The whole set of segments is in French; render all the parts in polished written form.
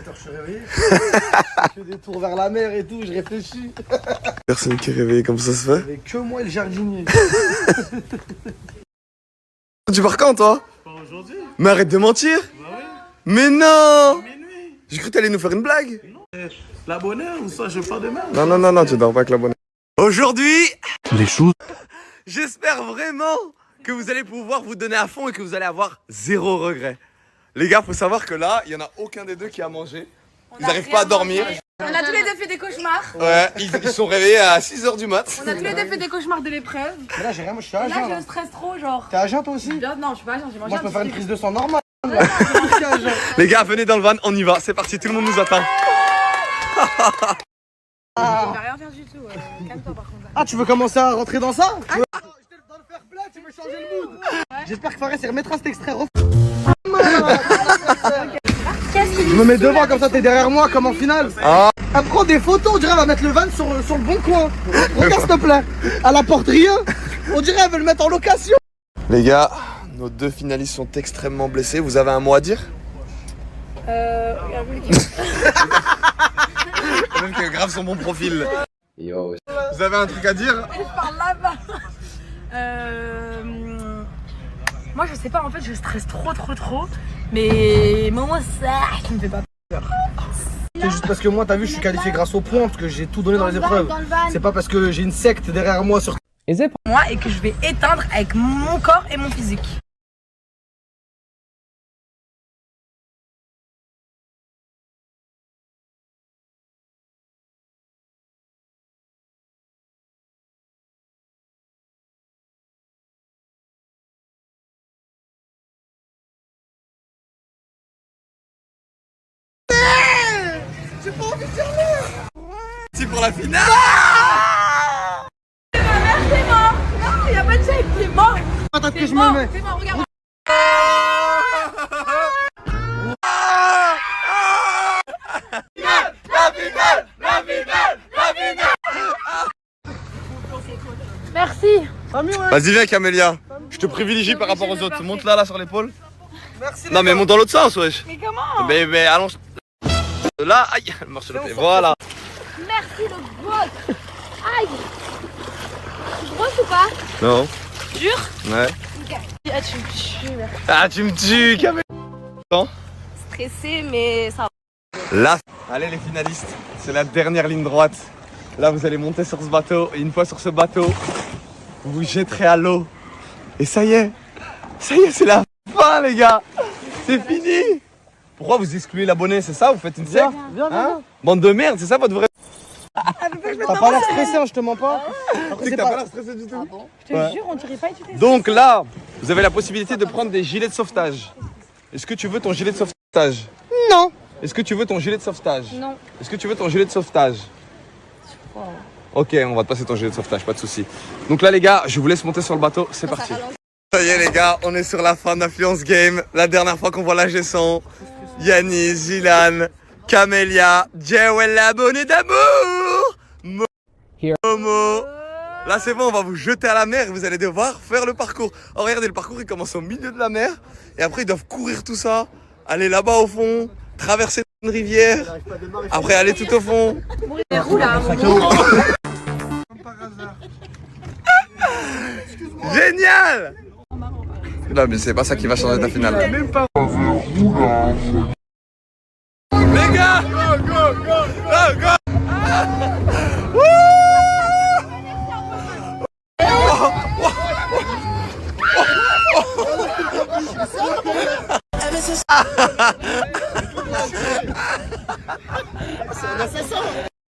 7h, je suis réveillé. Je fais des tours vers la mer et tout, je réfléchis. Personne qui est réveillé, comme ça se fait? Avec que moi et le jardinier. Tu pars quand, toi? Pas aujourd'hui. Mais arrête de mentir. Bah oui. Mais non. Minuit. J'ai cru que t'allais nous faire une blague. Non. L'abonné ou ça, je pars demain. Non, tu dors pas avec l'abonné. Aujourd'hui, Les choses. j'espère vraiment que vous allez pouvoir vous donner à fond et que vous allez avoir zéro regret. Les gars, faut savoir que là, il y en a aucun des deux qui a mangé. Ils n'arrivent pas à dormir. On a tous les deux fait des cauchemars. Ouais, ils sont réveillés à 6h du mat. On a tous les deux fait des cauchemars de l'épreuve. Mais là, j'ai rien, moi je suis à Là, jeun. je là. stresse trop, genre. T'es à jeun toi aussi? Non, je suis pas agent, j'ai mangé Moi je peux un faire une petit prise de sang normale. Les gars, venez dans le van, on y va. C'est parti, tout le monde nous attend. Je vais rien faire du tout. Calme-toi par contre. Ah, tu veux commencer à rentrer dans ça? J'étais dans le fair play, tu veux changer le mood. J'espère que Fares il remettra cet extrait. Je me mets devant comme ça, t'es derrière moi comme en finale. Ah. Elle prend des photos, on dirait elle va mettre le van sur le bon coin. Regarde s'il te plaît. Elle apporte rien. On dirait elle veut le mettre en location. Les gars, nos deux finalistes sont extrêmement blessés. Vous avez un mot à dire? Même que grave son bon profil. Yo. Vous avez un truc à dire? Par là-bas. Moi je sais pas, en fait je stresse trop. Mais moi ça me fait pas peur. C'est juste parce que moi t'as vu je suis qualifié grâce aux points parce que j'ai tout donné dans les épreuves. C'est pas parce que j'ai une secte derrière moi sur Moi et que je vais éteindre avec mon corps et mon physique. C'est pour la finale. Ma mère c'est mort. Non, y'a pas de chèque, c'est mort. patate que je C'est me mort, mets. c'est mort, regarde. Merci. Vas-y, viens, Camélia. Je te privilégie par rapport aux autres. Monte là sur l'épaule. Merci. Non, mais monte dans l'autre sens, wesh. Mais comment? Mais allonge. Là, aïe, elle marche sur le pied. Voilà. Merci le gosse. Aïe. Tu grosses ou pas? Non. Dur? Ouais. Ah, tu me tues, merde. Ah, tu me tues, Camélia. Stressé, mais ça va. Là, allez les finalistes, c'est la dernière ligne droite. Là, vous allez monter sur ce bateau et une fois sur ce bateau, vous vous jetterez à l'eau. Et ça y est, c'est la fin, les gars. C'est fini. Pourquoi vous excluez l'abonné, c'est ça? Vous faites une secte? Viens. Bande de merde, c'est ça votre vrai? T'as pas l'air stressé, hein, je te mens pas. Tu sais que t'as pas l'air stressé du tout. Je te jure, on dirait pas utiliser. Donc là, vous avez la possibilité de prendre des gilets de sauvetage. Est-ce que tu veux ton gilet de sauvetage? Non. Est-ce que tu veux ton gilet de sauvetage? Non. Est-ce que tu veux ton gilet de sauvetage? Ok, on va te passer ton gilet de sauvetage, pas de soucis. Donc là les gars, je vous laisse monter sur le bateau, c'est parti. Ça y est les gars, on est sur la fin d'Influence Game. La dernière fois qu'on voit la Gesson, Yanis, Zilan, Camélia, Jewel, l'abonné d'amour, Momo. Là c'est bon, on va vous jeter à la mer et vous allez devoir faire le parcours. Oh regardez, le parcours il commence au milieu de la mer et après ils doivent courir tout ça, aller là-bas au fond, traverser une rivière, après aller tout au fond. Génial! Non mais c'est pas ça qui va changer ta finale. Les gars! Go! Wouh!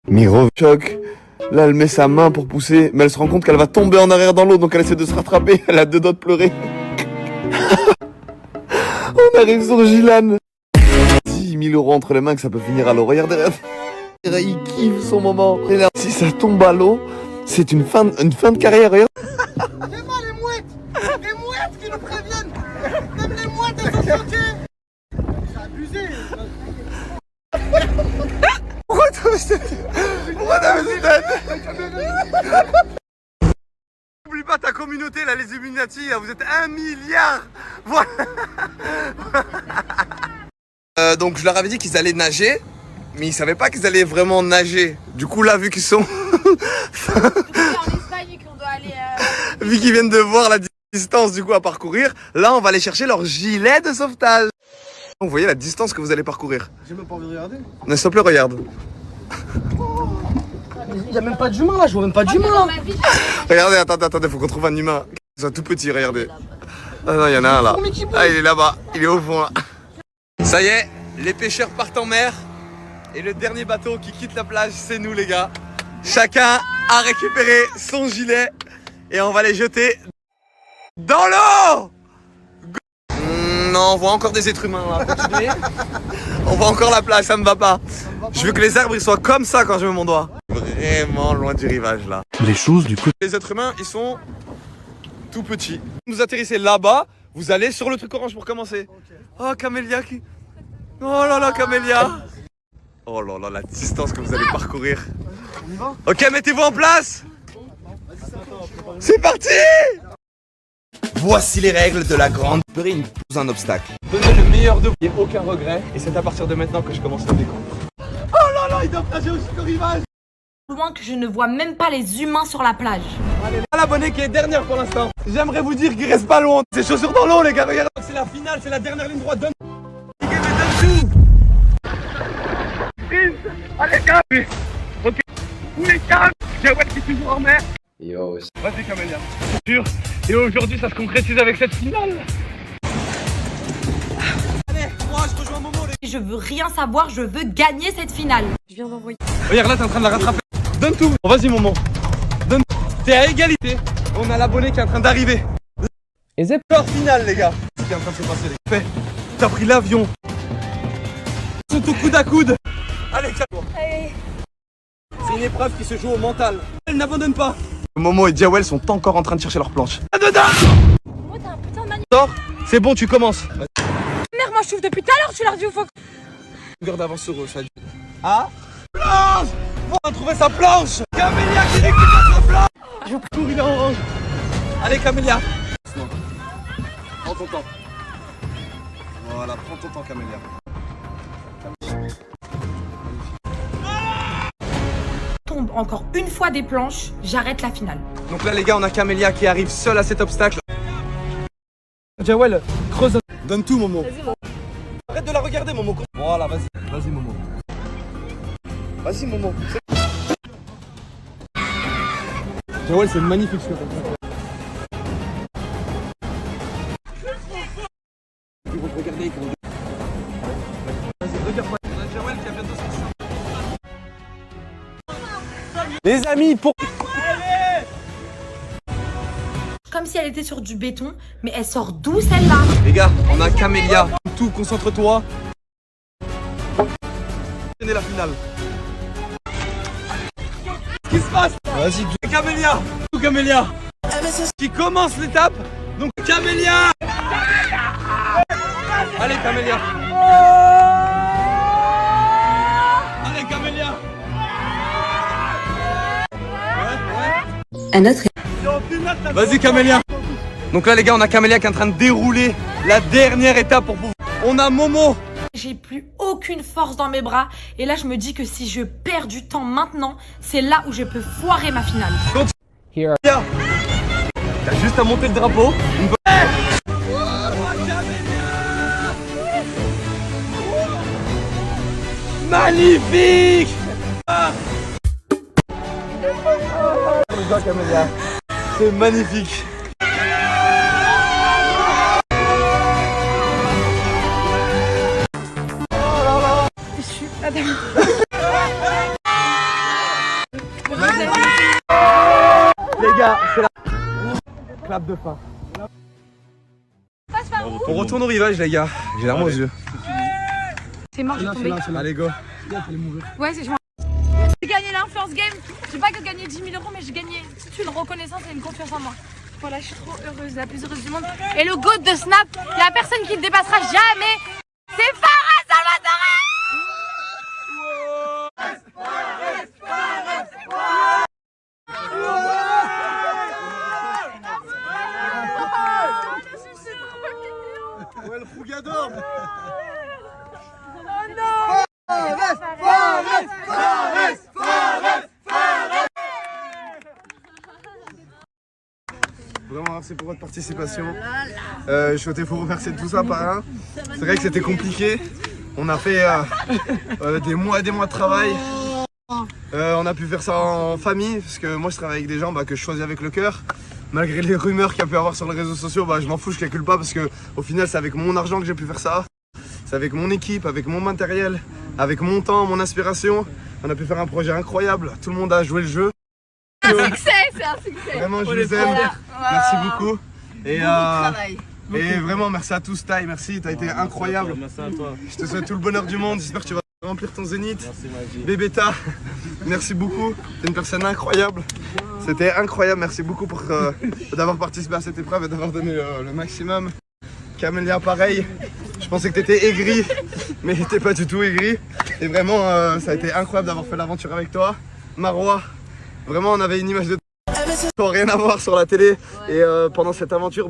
Miro choc. Là, elle met sa main pour pousser, mais elle se rend compte qu'elle va tomber en arrière dans l'eau, donc elle essaie de se rattraper. Elle a deux doigts de pleurer. On arrive sur Gilan. 10 000 € entre les mains que ça peut finir à l'eau. Regardez, il kiffe son moment. Et là, si ça tombe à l'eau, c'est une fin de carrière. Regarde. Fais-moi les mouettes qui nous préviennent. Même les mouettes elles sont choquées. C'est abusé. Pourquoi t'as fait cette tête? N'oublie pas ta communauté là, les Illuminati, là, vous êtes 1 milliard. Voilà. Donc je leur avais dit qu'ils allaient nager, mais ils savaient pas qu'ils allaient vraiment nager. Du coup là, vu qu'ils sont... en Espagne qu'on doit aller... vu qu'ils viennent de voir la distance du coup à parcourir, là on va aller chercher leur gilet de sauvetage. Vous voyez la distance que vous allez parcourir. J'ai même pas envie de regarder. Mais s'il te plaît, regarde. Il y a même pas d'humain là, je vois même pas d'humain là. Regardez, attendez, faut qu'on trouve un humain. Ils sont tout petits, regardez. Ah non, il y en a un là. Ah, il est là-bas, il est au fond là. Ça y est, les pêcheurs partent en mer. Et le dernier bateau qui quitte la plage, c'est nous les gars. Chacun a récupéré son gilet. Et on va les jeter dans l'eau. Non, on voit encore des êtres humains là. Continuez. On voit encore la plage, ça me va pas. Je veux que les arbres ils soient comme ça quand je mets mon doigt. Vraiment loin du rivage là. Les choses du côté. Les êtres humains, ils sont tout petits. Vous atterrissez là-bas, vous allez sur le truc orange pour commencer. Oh, Camélia qui... Oh là là, Camélia. Oh là là, la distance que vous allez parcourir. On y va? Ok, mettez-vous en place. C'est parti. Voici les règles de la grande purée. Il pose un obstacle. Donnez le meilleur de vous. Il n'y a aucun regret. Et c'est à partir de maintenant que je commence le décompte. Oh là là, ils doivent nager aussi au rivage. Loin que je ne vois même pas les humains sur la plage. Allez, l'abonné qui est dernière pour l'instant. J'aimerais vous dire qu'il reste pas loin. C'est chaussures dans l'eau, les gars. Regardez. C'est la finale, c'est la dernière ligne droite. Donne. Allez, calme. Ok. Où les calmes. Jawel qui est toujours en mer. Yo. Vas-y, Camélia. C'est sûr. Et aujourd'hui, ça se concrétise avec cette finale. Allez, moi, je rejoins Momo. Je veux rien savoir, je veux gagner cette finale. Je viens d'envoyer. Regarde là, t'es en train de la rattraper. Donne tout. Bon, vas-y, Momo. Donne. T'es à égalité. On a l'abonné qui est en train d'arriver. Et c'est leur finale, les gars. Ce qui est en train de se passer, les gars. T'as pris l'avion. Ils sont au coude à coude. Allez, calme-toi. C'est une épreuve qui se joue au mental. Elle n'abandonne pas. Momo et Jawel sont encore en train de chercher leur planche. Dedans. Moi, t'as un putain de mani. Sors. C'est bon, tu commences. Merde, moi je trouve depuis tout à l'heure, tu leur dis au faut. Garde d'avance sur eux, ça. Ah. Planche. On a trouvé sa planche. Camélia qui récupère sa planche. Je vous prie, il est orange. Allez, Camélia. Prends ton temps. Voilà, prends ton temps, Camélia. Tombe encore une fois des planches, j'arrête la finale. Donc là, les gars, on a Camélia qui arrive seule à cet obstacle. Jawel, creuse. Donne tout, Momo. Vas-y, Momo. Arrête de la regarder, Momo. Voilà, vas-y. Vas-y, Momo. Vas-y, Momo. Jawel, c'est magnifique ce que tu fais. Ils vont te regarder, ils vont... Vas-y, regarde-moi. On a Jawel qui a bientôt son chien. Les amis, pour... Comme si elle était sur du béton, mais elle sort d'où celle-là? Les gars, on a Camélia. Tout, concentre-toi. C'est la finale. Qu'est-ce qui se passe? Vas-y, Camélia. Tout Camélia. Qui commence l'étape. Donc Camélia. Allez, Camélia. Allez, Camélia. Un autre. Vas-y, Camélia. Donc là, les gars, on a Camélia qui est en train de dérouler la dernière étape pour pouvoir... On a Momo. J'ai plus aucune force dans mes bras. Et là, je me dis que si je perds du temps maintenant, c'est là où je peux foirer ma finale. Here. T'as juste à monter le drapeau. Magnifique. C'est magnifique. Les gars, c'est la clap de fin. On retourne au rivage, les gars. J'ai l'arme aux yeux. C'est mort, je suis tombée. Allez, go. Ouais, c'est j'ai gagné l'influence game. J'ai pas que gagné 10 000 €, mais j'ai gagné une reconnaissance et une confiance en moi. Voilà, je suis trop heureuse, la plus heureuse du monde. Et le GOAT de Snap, il y a personne qui le dépassera jamais. C'est Farah Salvatore. Ouais, le Fougador. merci pour votre participation. Je souhaitais vous remercier de tout ça par un. C'est vrai que c'était compliqué. On a fait des mois et des mois de travail. On a pu faire ça en famille, parce que moi je travaille avec des gens que je choisis avec le cœur. Malgré les rumeurs qu'il y a pu avoir sur les réseaux sociaux, je m'en fous, je calcule pas, parce que au final c'est avec mon argent que j'ai pu faire ça. C'est avec mon équipe, avec mon matériel, avec mon temps, mon inspiration. On a pu faire un projet incroyable, tout le monde a joué le jeu. C'est un succès, c'est un succès. Vraiment, je les aime. Voilà. Merci beaucoup. Et, travail. et vraiment, merci à tous, Ty. Merci, t'as été incroyable. Merci à toi. Je te souhaite tout le bonheur du monde. J'espère que tu vas remplir ton zénith. Merci Magie. Bébéta, merci beaucoup. T'es une personne incroyable. C'était incroyable. Merci beaucoup pour d'avoir participé à cette épreuve et d'avoir donné le maximum. Camélia, pareil. Je pensais que t'étais aigri, mais t'es pas du tout aigri. Et vraiment, ça a été incroyable d'avoir fait l'aventure avec toi. Marois, vraiment, on avait une image de toi, rien à voir sur la télé. Et pendant cette aventure,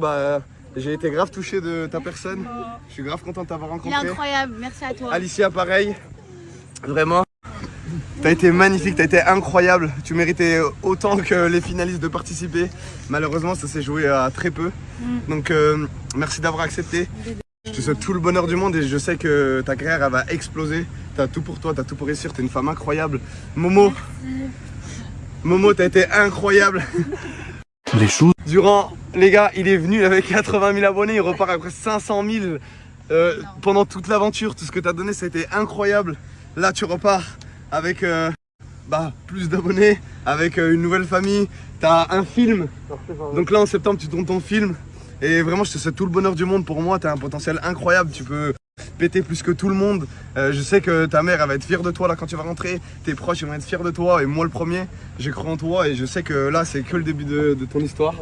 j'ai été grave touché de ta personne. Je suis grave content de t'avoir rencontré. Il est incroyable, merci à toi. Alicia, pareil. Vraiment, t'as été magnifique, t'as été incroyable. Tu méritais autant que les finalistes de participer. Malheureusement, ça s'est joué à très peu. Donc, merci d'avoir accepté. Je te souhaite tout le bonheur du monde et je sais que ta carrière elle va exploser. T'as tout pour toi, t'as tout pour réussir, t'es une femme incroyable. Momo, Momo, t'as été incroyable. Les choses. Durant, les gars, il est venu avec 80 000 abonnés, il repart avec 500 000 pendant toute l'aventure. Tout ce que t'as donné, ça a été incroyable. Là, tu repars avec plus d'abonnés, avec une nouvelle famille. T'as un film. Donc là, en septembre, tu tournes ton film. Et vraiment, je te souhaite tout le bonheur du monde. Pour moi, t'as un potentiel incroyable. Tu peux péter plus que tout le monde. Je sais que ta mère, elle va être fière de toi là quand tu vas rentrer. Tes proches, ils vont être fiers de toi. Et moi, le premier, j'ai cru en toi. Et je sais que là, c'est que le début de ton histoire.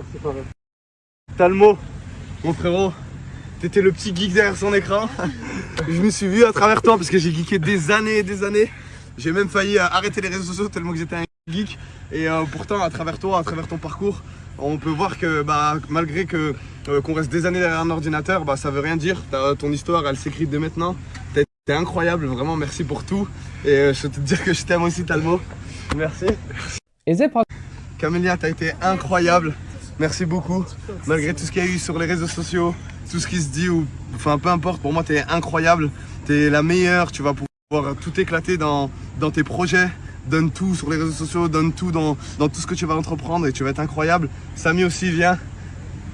Talmo, mon frérot, t'étais le petit geek derrière son écran. Je me suis vu à travers toi parce que j'ai geeké des années et des années. J'ai même failli arrêter les réseaux sociaux tellement que j'étais un geek. Et pourtant, à travers toi, à travers ton parcours, on peut voir que malgré qu'on reste des années derrière un ordinateur, ça veut rien dire. Ton histoire, elle s'écrit dès maintenant. T'es incroyable, vraiment merci pour tout. Et je veux te dire que je t'aime aussi, Talmo. Merci. Camélia, t'as été incroyable. Merci beaucoup. Malgré tout ce qu'il y a eu sur les réseaux sociaux, tout ce qui se dit, enfin peu importe, pour moi t'es incroyable. T'es la meilleure, tu vas pouvoir tout éclater dans tes projets. Donne tout sur les réseaux sociaux, donne tout dans tout ce que tu vas entreprendre et tu vas être incroyable. Samy aussi, viens.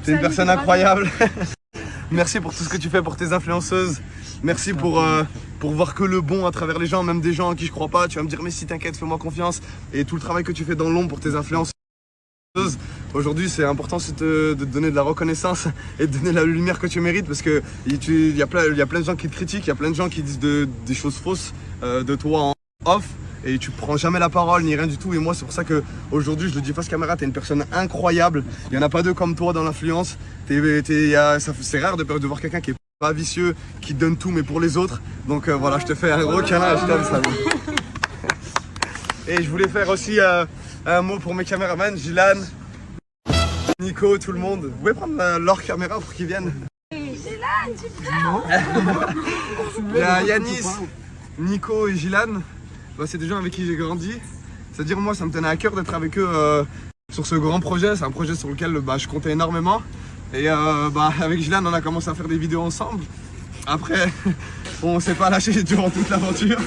T'es une personne incroyable. Merci pour tout ce que tu fais pour tes influenceuses. Merci pour voir que le bon à travers les gens, même des gens en qui je crois pas. Tu vas me dire mais si t'inquiète, fais-moi confiance. Et tout le travail que tu fais dans l'ombre pour tes influenceuses. Aujourd'hui, c'est important de te donner de la reconnaissance et de donner la lumière que tu mérites parce que il y a plein de gens qui te critiquent, il y a plein de gens qui disent des choses fausses de toi en off. Et tu prends jamais la parole ni rien du tout. Et moi, c'est pour ça que aujourd'hui, je le dis face caméra, t'es une personne incroyable. Il y en a pas deux comme toi dans l'influence. C'est rare de voir quelqu'un qui est pas vicieux, qui donne tout mais pour les autres. Donc voilà, je te fais un gros câlin, je t'aime, Samy. Et je voulais faire aussi un mot pour mes caméramans, Gilan, Nico, tout le monde. Vous pouvez prendre leur caméra pour qu'ils viennent. Gilan, tu pleures. Il y a Yanis, Nico et Gilan. C'est des gens avec qui j'ai grandi. C'est-à-dire moi ça me tenait à cœur d'être avec eux sur ce grand projet. C'est un projet sur lequel je comptais énormément. Et avec Gilan on a commencé à faire des vidéos ensemble. Après on s'est pas lâché durant toute l'aventure.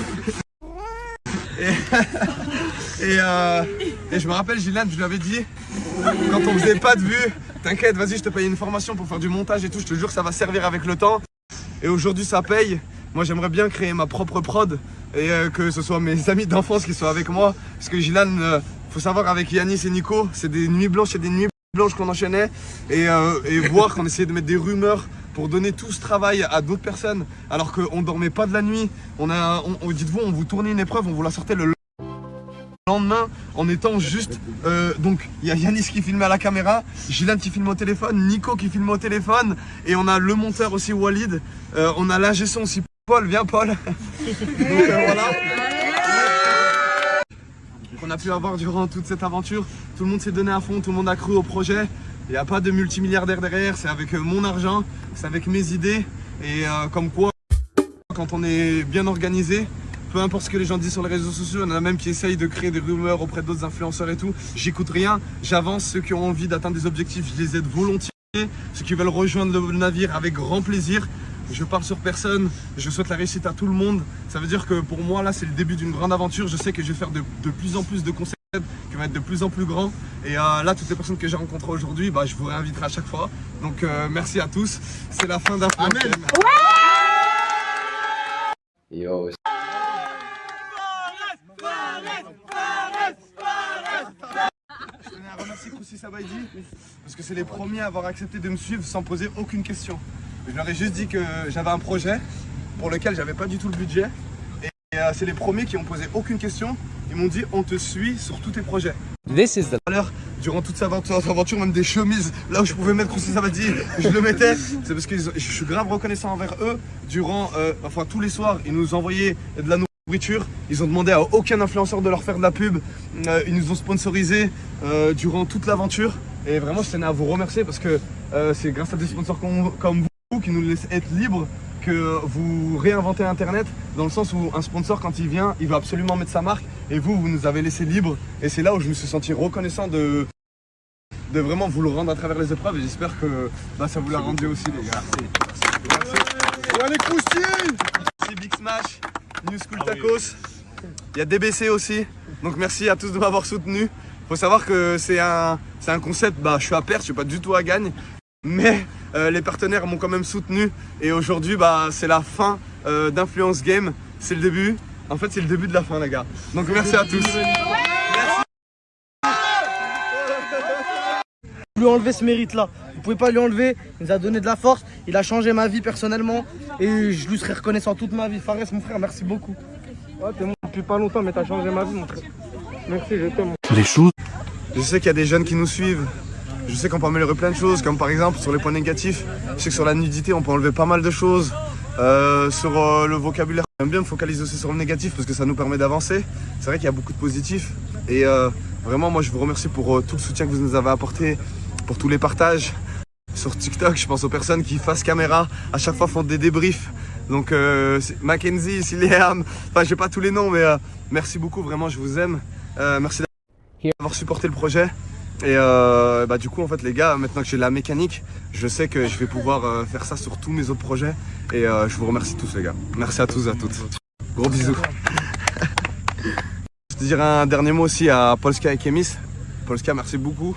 Et je me rappelle Gilan, je lui avais dit quand on faisait pas de vues, t'inquiète vas-y je te paye une formation pour faire du montage et tout. Je te jure que ça va servir avec le temps. Et aujourd'hui ça paye. Moi j'aimerais bien créer ma propre prod et que ce soit mes amis d'enfance qui soient avec moi. Parce que Gilan, faut savoir avec Yanis et Nico, c'est des nuits blanches et des nuits blanches qu'on enchaînait. Et voir qu'on essayait de mettre des rumeurs pour donner tout ce travail à d'autres personnes. Alors qu'on dormait pas de la nuit. Dites-vous, on vous tournait une épreuve, on vous la sortait le lendemain en étant juste... donc il y a Yanis qui filmait à la caméra, Gilan qui filme au téléphone, Nico qui filme au téléphone. Et on a le monteur aussi Walid. On a l'ingé son aussi. Paul, viens Paul. Donc voilà. On a pu avoir durant toute cette aventure. Tout le monde s'est donné à fond, tout le monde a cru au projet. Il n'y a pas de multimilliardaire derrière, c'est avec mon argent, c'est avec mes idées. Et comme quoi, quand on est bien organisé, peu importe ce que les gens disent sur les réseaux sociaux, il y en a même qui essayent de créer des rumeurs auprès d'autres influenceurs et tout. J'écoute rien, j'avance. Ceux qui ont envie d'atteindre des objectifs, je les aide volontiers. ceux qui veulent rejoindre le navire avec grand plaisir. Je parle sur personne, je souhaite la réussite à tout le monde. Ça veut dire que pour moi là c'est le début d'une grande aventure. Je sais que je vais faire de plus en plus de concepts qui vont être de plus en plus grands. Et là toutes les personnes que j'ai rencontrées aujourd'hui, je vous réinviterai à chaque fois. Donc merci à tous, c'est la fin d'Influence Game. Yo. Je tenais à remercier Koussi Sabaidi parce que c'est les premiers à avoir accepté de me suivre sans poser aucune question. Je leur ai juste dit que j'avais un projet pour lequel j'avais pas du tout le budget et c'est les premiers qui ont posé aucune question. Ils m'ont dit on te suit sur tous tes projets. Durant toute cette aventure, même des chemises là où je pouvais mettre Koussi Sabaidi, je le mettais. C'est parce que je suis grave reconnaissant envers eux. Durant, tous les soirs, ils nous envoyaient de la nourriture. Ils ont demandé à aucun influenceur de leur faire de la pub. Ils nous ont sponsorisé durant toute l'aventure. Et vraiment, je tenais à vous remercier parce que c'est grâce à des sponsors comme vous qui nous laissent être libres que vous réinventez Internet, dans le sens où un sponsor, quand il vient, il va absolument mettre sa marque et vous nous avez laissé libres. Et c'est là où je me suis senti reconnaissant de vraiment vous le rendre à travers les épreuves et j'espère que ça vous l'a rendu aussi les gars. Merci. Ouais les Koussi, c'est Big Smash, New School Tacos, il y a DBC aussi, donc merci à tous de m'avoir soutenu. Faut savoir que c'est un concept, je suis à perte, je suis pas du tout à gagne, mais les partenaires m'ont quand même soutenu et aujourd'hui c'est la fin d'Influence Game, c'est le début, en fait c'est le début de la fin les gars, donc merci à tous. Lui enlever ce mérite là, vous pouvez pas lui enlever, il nous a donné de la force, il a changé ma vie personnellement et je lui serai reconnaissant toute ma vie. Fares mon frère, merci beaucoup. Ouais, t'es mon depuis pas longtemps mais t'as changé ma vie mon frère. Merci, je t'aime. les choses, Je sais qu'il y a des jeunes qui nous suivent, je sais qu'on peut améliorer plein de choses, comme par exemple sur les points négatifs, je sais que sur la nudité on peut enlever pas mal de choses, sur le vocabulaire. J'aime bien me focaliser aussi sur le négatif parce que ça nous permet d'avancer. C'est vrai qu'il y a beaucoup de positifs et vraiment moi je vous remercie pour tout le soutien que vous nous avez apporté, pour tous les partages. Sur TikTok, je pense aux personnes qui face caméra, à chaque fois font des débriefs. Donc Mackenzie, Liam, j'ai pas tous les noms mais merci beaucoup, vraiment je vous aime. Merci d'avoir supporté le projet. Et du coup en fait les gars, maintenant que j'ai la mécanique, je sais que je vais pouvoir faire ça sur tous mes autres projets. Et je vous remercie tous les gars. Merci à tous et à toutes. Gros bisous. Je te dirais un dernier mot aussi à Polska et Kemis. Polska, merci beaucoup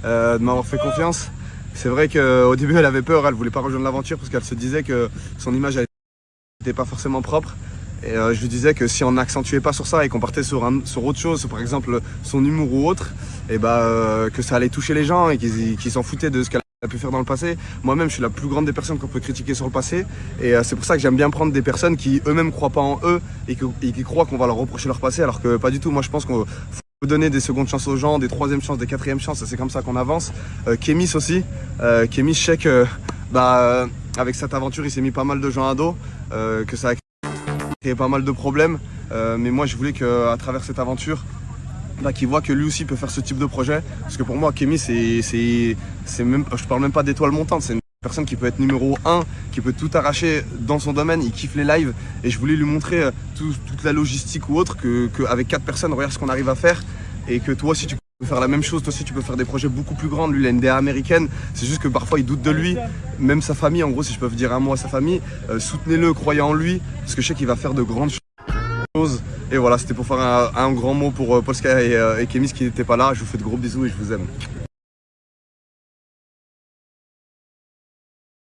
de m'avoir fait confiance. C'est vrai qu'au début elle avait peur, elle voulait pas rejoindre l'aventure parce qu'elle se disait que son image n'était pas forcément propre. Et je lui disais que si on n'accentuait pas sur ça et qu'on partait sur autre chose, par exemple son humour ou autre, et que ça allait toucher les gens et qu'ils s'en foutaient de ce qu'elle a pu faire dans le passé. Moi-même, je suis la plus grande des personnes qu'on peut critiquer sur le passé. Et c'est pour ça que j'aime bien prendre des personnes qui eux-mêmes croient pas en eux et qui croient qu'on va leur reprocher leur passé, alors que pas du tout. Moi, je pense qu'on faut donner des secondes chances aux gens, des troisièmes chances, des quatrièmes chances. C'est comme ça qu'on avance. Kemis aussi. Kemis, je sais que avec cette aventure, il s'est mis pas mal de gens à dos, que ça a créé pas mal de problèmes. Mais moi, je voulais qu'à travers cette aventure, qu'il voit que lui aussi peut faire ce type de projet. Parce que pour moi, Kemis, c'est même, je parle même pas d'étoile montante, c'est une personne qui peut être numéro 1, qui peut tout arracher dans son domaine, il kiffe les lives. Et je voulais lui montrer toute la logistique ou autre, qu'avec 4 personnes, regarde ce qu'on arrive à faire. Et que toi aussi, tu peux faire la même chose, toi aussi tu peux faire des projets beaucoup plus grands. Lui, il a une DA américaine, c'est juste que parfois il doute de lui. Même sa famille, en gros, si je peux dire un mot à sa famille, soutenez-le, croyez en lui, parce que je sais qu'il va faire de grandes choses. Et voilà, c'était pour faire un grand mot pour Polska et Kemis qui n'étaient pas là. Je vous fais de gros bisous et je vous aime.